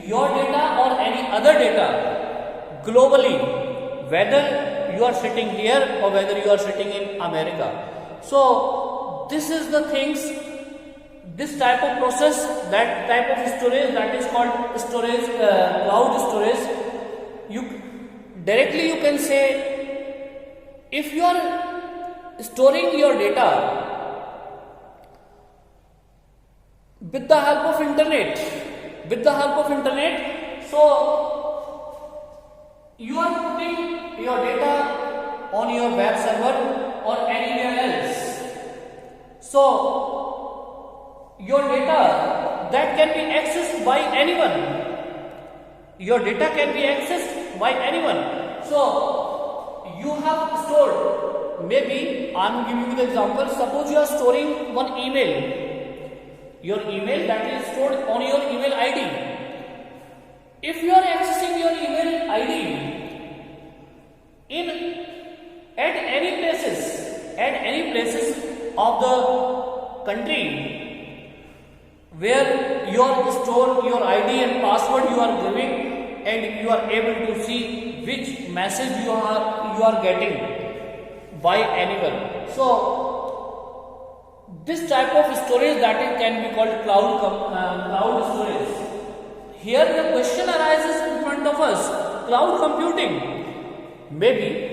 your data or any other data globally, whether you are sitting here or whether you are sitting in America. So this is the things, this type of process, that type of storage, that is called storage, cloud storage. You directly you can say, if you are storing your data with the help of internet, so you are putting your data on your web server or anywhere else. So your data that can be accessed by anyone, your data can be accessed by anyone. So you have stored, maybe I am giving you the example, suppose you are storing one email, your email that is stored on your email ID. If you are accessing your email ID at any places of the country where you are stored your ID and password you are giving, and you are able to see which message you are getting by anyone. So this type of storage, that can be called cloud storage. Here the question arises in front of us, cloud computing. Maybe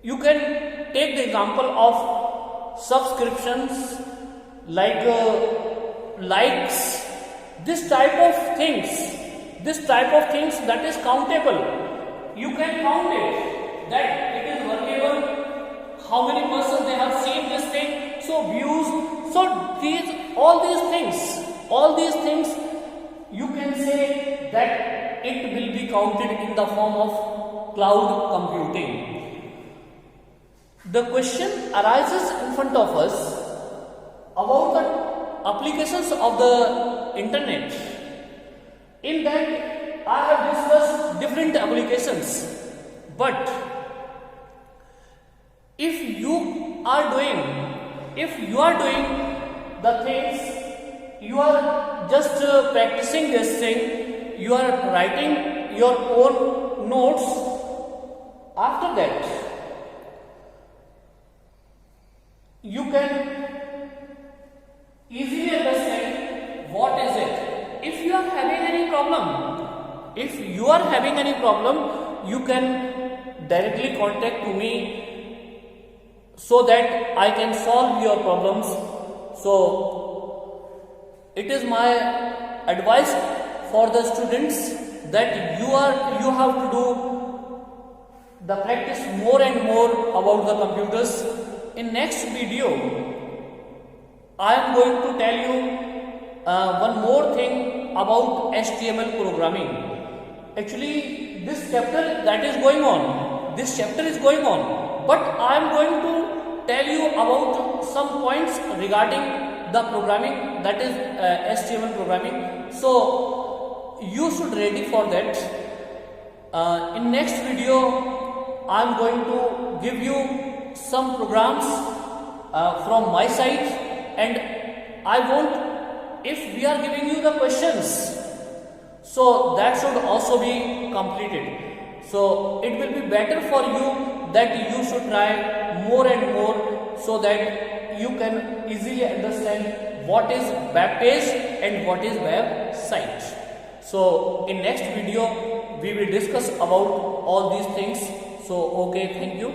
you can take the example of subscriptions like likes, this type of things that is countable. You can count it, that it is workable, how many persons they have seen this thing, so views, so all these things you can say that it will be counted in the form of cloud computing. The question arises in front of us about the applications of the internet. In that I have discussed different applications, but if you are doing the things, you are just practicing this thing, you are writing your own notes, after that you can easily understand what is it. If you are having any problem, you can directly contact to me so that I can solve your problems. So it is my advice for the students that you have to do the practice more and more about the computers. In next video I am going to tell you one more thing about HTML programming. Actually this chapter is going on, but I am going to tell you about some points regarding the programming, that is HTML programming. So you should ready for that. In next video I am going to give you some programs from my side, and I want, if we are giving you the questions, so that should also be completed. So it will be better for you that you should try more and more, so that you can easily understand what is web page and what is website. So in next video we will discuss about all these things. So okay, thank you.